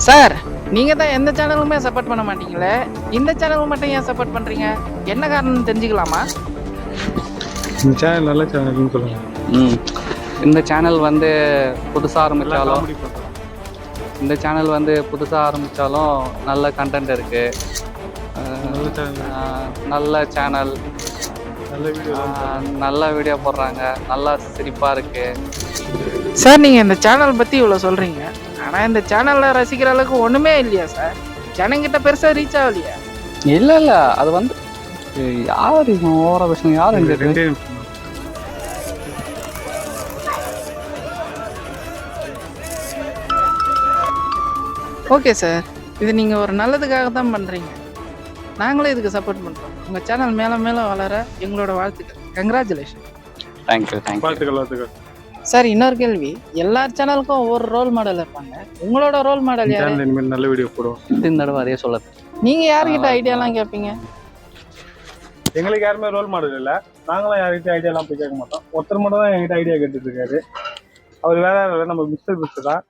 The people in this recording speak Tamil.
சார் நீங்க தான் எந்த சேனலுமே சப்போர்ட் பண்ண மாட்டீங்களே, இந்த சேனலுக்கு மட்டும் ஏன் சப்போர்ட் பண்றீங்க? என்ன காரணம் தெரிஞ்சுக்கலாமா? இந்த சேனல் நல்ல சேனல்னு சொல்லுங்க. இந்த சேனல் வந்து புதுசாக ஆரம்பித்தாலும் நல்ல கண்டென்ட் இருக்கு. நல்ல சேனல், நல்ல வீடியோ போடுறாங்க, நல்லா சிரிப்பாக இருக்கு. சார் நீங்க இந்த சேனல் பத்தி இவ்வளவு சொல்றீங்க, ஆனா இந்த சேனல்ல ரசிக்கிற அளவுக்கு ஒண்ணுமே இல்லையா சார்? ஜனங்கிட்ட பெருசா ரீச் ஆகலையா? இல்லை அது வந்து யார் ஓவரா பேசணும், யார் ரெண்டே ஓகே சார், இது நீங்க ஒரு நல்லதுக்காக தான் பண்றீங்க. நாங்களும் இதுக்கு சப்போர்ட் பண்றோம். உங்க சேனல் மேல மேல வளர எங்களோட வாழ்த்துக்கள். கங்க்ராச்சுலேஷன். தேங்க்யூ. வாழ்த்துக்கள். சார் இன்னொரு கேள்வி, எல்லா சேனலுக்கும் ஒவ்வொரு ரோல் மாடல் இருப்பாங்க. உங்களோட ரோல் மாடல் யாரு? சேனல் இனிமேல் நல்ல வீடியோ போடுவோம். இந்த தடவை அதே சொல்ல. நீங்க யார்கிட்ட ஐடியாலாம் கேட்பீங்க? எங்களுக்கு யாருமே ரோல் மாடல் இல்லை. நாங்களும் யார்கிட்ட ஐடியாலாம் போய் கேட்க மாட்டோம். ஒருத்தர் மட்டும் தான் என்கிட்ட ஐடியா கேட்டுட்டு இருக்காரு. அவர் வேற யாரும் இல்லை, நம்ம மிஸ்டர் தான்.